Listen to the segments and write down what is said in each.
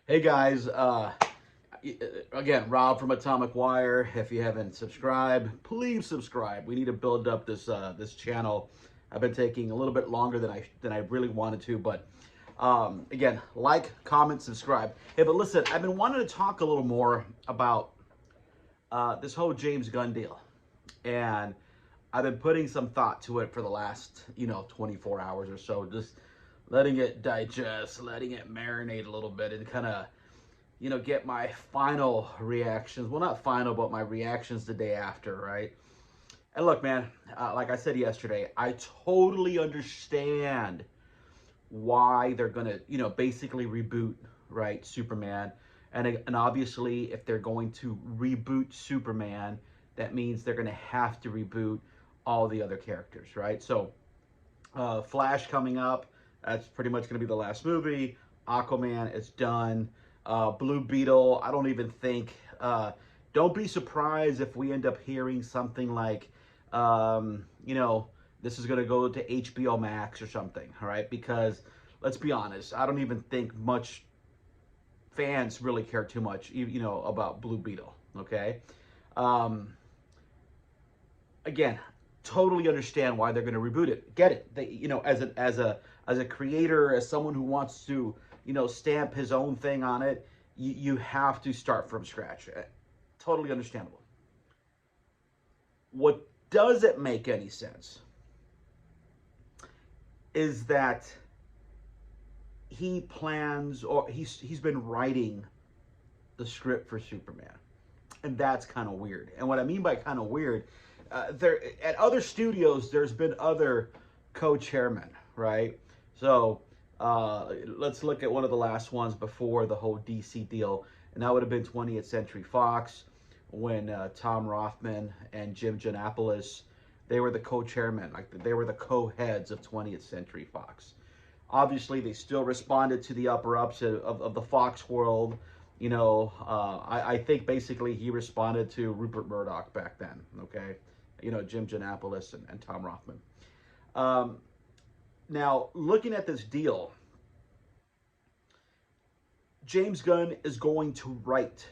Hey guys, again, Rob from Atomic Wire. If you haven't subscribed, please subscribe. We need to build up this channel. I've been taking a little bit longer than I really wanted to, but again, like, comment, subscribe. Hey, but listen, I've been wanting to talk a little more about this whole James Gunn deal, and I've been putting some thought to it for the last 24 hours or so, just letting it digest, letting it marinate a little bit, and kind of get my final reactions. Well, not final, but my reactions the day after, right? And look, man, like I said yesterday, I totally understand why they're gonna, basically reboot, right, Superman. And obviously, if they're going to reboot Superman, that means they're gonna have to reboot all the other characters, right? So, Flash coming up, that's pretty much gonna be the last movie. Aquaman, it's done. Blue Beetle, I don't even think. Don't be surprised if we end up hearing something like, this is going to go to HBO Max or something, all right? Because let's be honest, I don't even think much fans really care too much, about Blue Beetle, okay? Um, Again, totally understand why they're going to reboot it. Get it? They, as a creator, as someone who wants to, stamp his own thing on it, you have to start from scratch. Totally understandable. What doesn't make any sense is that he plans, or he's been writing the script for Superman, and that's kind of weird. And what I mean by kind of weird, there at other studios, there's been other co-chairmen, right? So let's look at one of the last ones before the whole DC deal, and that would have been 20th Century Fox, when Tom Rothman and Jim Giannopoulos, they were the co-chairmen, like they were the co-heads of 20th Century Fox. Obviously, they still responded to the upper ups of the Fox world. I think basically he responded to Rupert Murdoch back then, okay? Jim Giannopoulos and Tom Rothman. Now, looking at this deal, James Gunn is going to write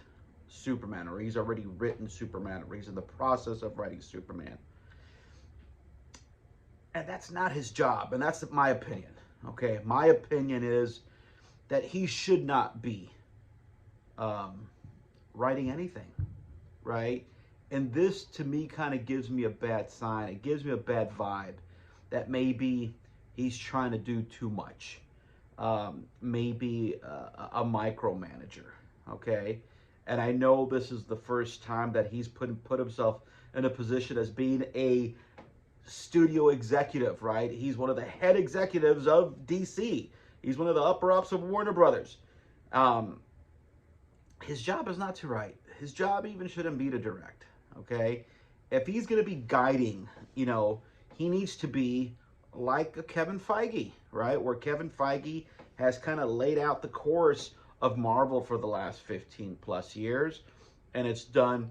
Superman, or he's already written Superman, or he's in the process of writing Superman. And that's not his job, and that's my opinion, okay? My opinion is that he should not be writing anything, right? And this, to me, kind of gives me a bad sign. It gives me a bad vibe that maybe he's trying to do too much. Maybe a micromanager, okay? And I know this is the first time that he's put himself in a position as being a studio executive, right? He's one of the head executives of DC. He's one of the upper ups of Warner Brothers. His job is not to write. His job even shouldn't be to direct, okay? If he's going to be guiding, he needs to be like a Kevin Feige, right? Where Kevin Feige has kind of laid out the course of Marvel for the last 15 plus years, and it's done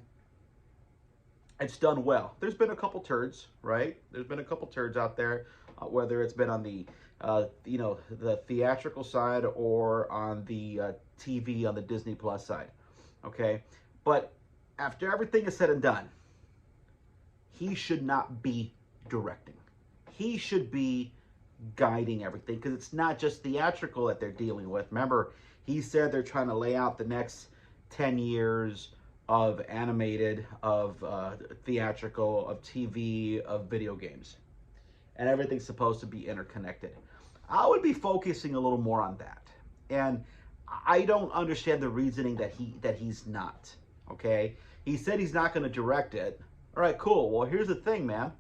well. There's been a couple turds, right? There's been a couple turds out there, whether it's been on the the theatrical side or on the TV on the Disney Plus side, okay? But after everything is said and done, he should not be directing. He should be guiding everything, because it's not just theatrical that they're dealing with. Remember, he said they're trying to lay out the next 10 years of animated, of theatrical, of TV, of video games. And everything's supposed to be interconnected. I would be focusing a little more on that. And I don't understand the reasoning that he's not, okay? He said he's not going to direct it. All right, cool. Well, here's the thing, man.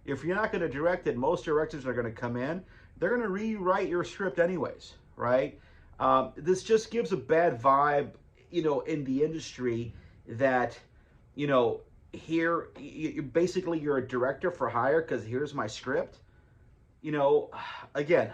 If you're not going to direct it, most directors are going to come in. They're going to rewrite your script anyways, right? This just gives a bad vibe, in the industry that, here, basically you're a director for hire because here's my script. Again,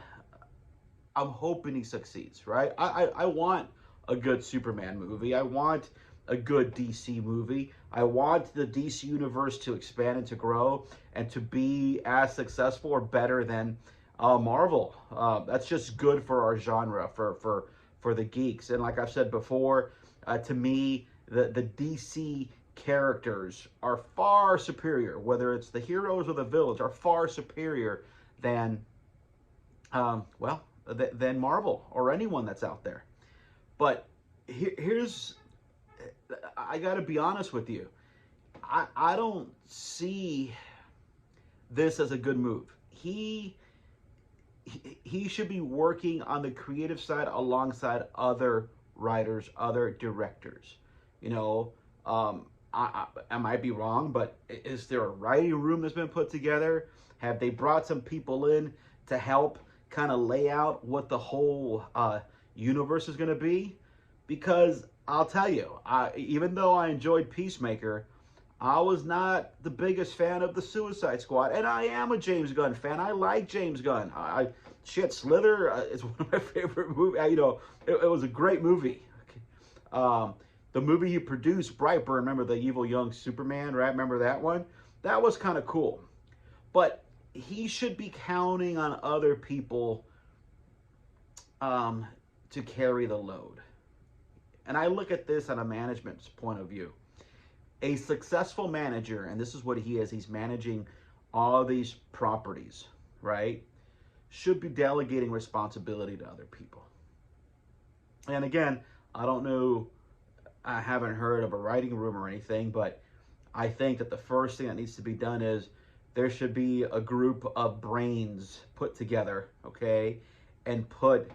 I'm hoping he succeeds, right? I want a good Superman movie. I want a good DC movie. I want the DC universe to expand and to grow and to be as successful or better than Marvel. That's just good for our genre, for for the geeks. And like I've said before, to me, the DC characters are far superior, whether it's the heroes or the villains, are far superior than, than Marvel or anyone that's out there. But here's, I got to be honest with you. I don't see this as a good move. He should be working on the creative side alongside other writers, other directors. You know, I might be wrong, but is there a writing room that's been put together? Have they brought some people in to help kind of lay out what the whole universe is going to be? Because I'll tell you, even though I enjoyed Peacemaker, I was not the biggest fan of the Suicide Squad, and I am a James Gunn fan. I like James Gunn. Slither is one of my favorite movies. You know, it was a great movie. The movie he produced, Brightburn, remember the evil young Superman, right? Remember that one? That was kind of cool. But he should be counting on other people to carry the load. And I look at this on a management's point of view. A successful manager, and this is what he is, he's managing all these properties, right? Should be delegating responsibility to other people. And again, I don't know, I haven't heard of a writing room or anything, but I think that the first thing that needs to be done is there should be a group of brains put together, okay, and put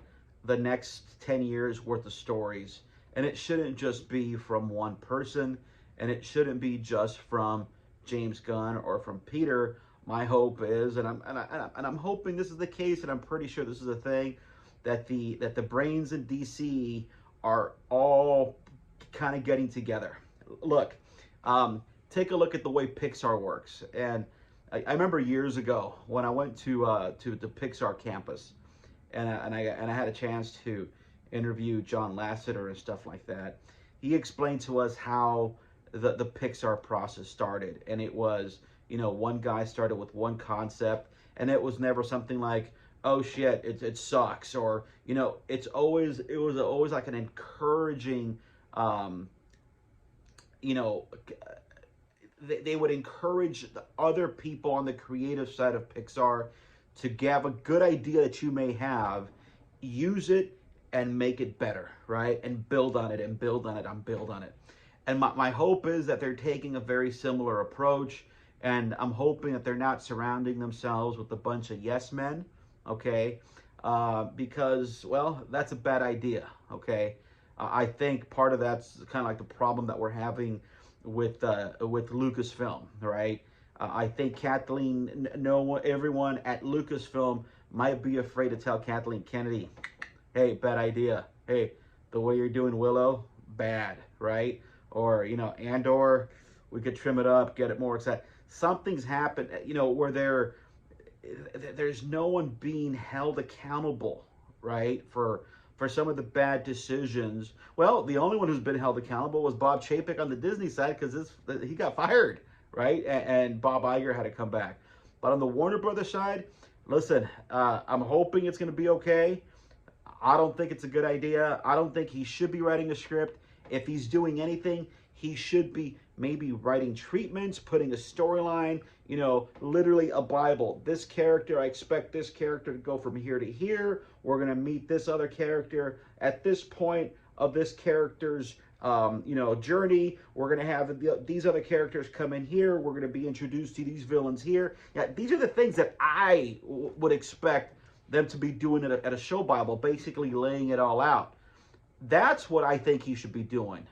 the next 10 years worth of stories. And it shouldn't just be from one person, and it shouldn't be just from James Gunn or from Peter. My hope is, and I'm hoping this is the case, and I'm pretty sure this is a thing, that the brains in DC are all kind of getting together. Look, take a look at the way Pixar works. And I remember years ago when I went to the Pixar campus, and I had a chance to interview John Lasseter and stuff like that. He explained to us how the Pixar process started, and it was, you know, one guy started with one concept, and it was never something like, oh shit, it sucks, or, you know, it was always like an encouraging, you know, they would encourage the other people on the creative side of Pixar to have a good idea that you may have, use it and make it better, right? And build on it and build on it and build on it. And my hope is that they're taking a very similar approach, and I'm hoping that they're not surrounding themselves with a bunch of yes men, okay? Because, well, that's a bad idea, okay? I think part of that's kind of like the problem that we're having with Lucasfilm, right? I think everyone at Lucasfilm might be afraid to tell Kathleen Kennedy, hey, bad idea. Hey, the way you're doing Willow, bad, right? Or, you know, Andor, we could trim it up, get it more exciting. Something's happened, you know, where there's no one being held accountable, right? For some of the bad decisions. Well, the only one who's been held accountable was Bob Chapek on the Disney side, because he got fired, right? And Bob Iger had to come back. But on the Warner Brothers side, listen, I'm hoping it's going to be okay. I don't think it's a good idea. I don't think he should be writing a script. If he's doing anything, he should be maybe writing treatments, putting a storyline, you know, literally a Bible. This character, I expect this character to go from here to here. We're going to meet this other character at this point of this character's, you know, journey. We're going to have these other characters come in here. We're going to be introduced to these villains here. Yeah, these are the things that I would expect them to be doing at a show Bible, basically laying it all out. That's what I think he should be doing.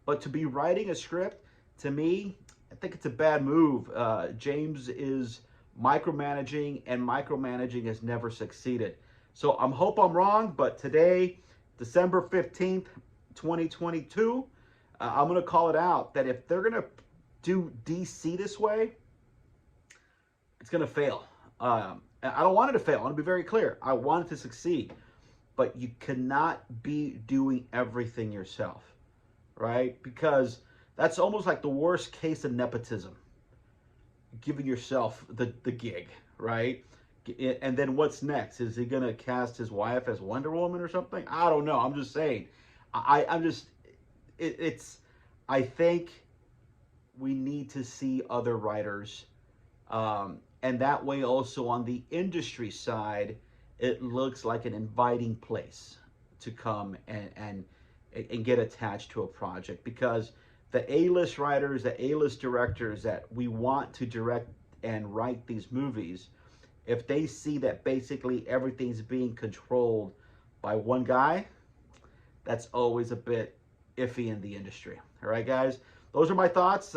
But to be writing a script, to me, I think it's a bad move. James is micromanaging, and micromanaging has never succeeded. So I hope I'm wrong, but today, December 15th, 2022, I'm going to call it out that if they're going to do DC this way, it's going to fail. I don't want it to fail. I want to be very clear. I want it to succeed. But you cannot be doing everything yourself, right? Because that's almost like the worst case of nepotism. Giving yourself the gig, right? And then what's next? Is he going to cast his wife as Wonder Woman or something? I don't know. I'm just saying. I'm just, it's, I think we need to see other writers. And that way also on the industry side, it looks like an inviting place to come and get attached to a project, because the A-list writers, the A-list directors that we want to direct and write these movies, if they see that basically everything's being controlled by one guy, that's always a bit iffy in the industry. All right, guys, those are my thoughts.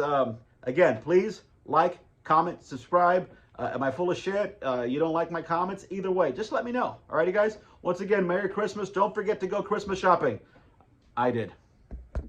Again, please like, comment, subscribe. Am I full of shit? You don't like my comments? Either way, just let me know. All righty, guys. Once again, Merry Christmas. Don't forget to go Christmas shopping. I did.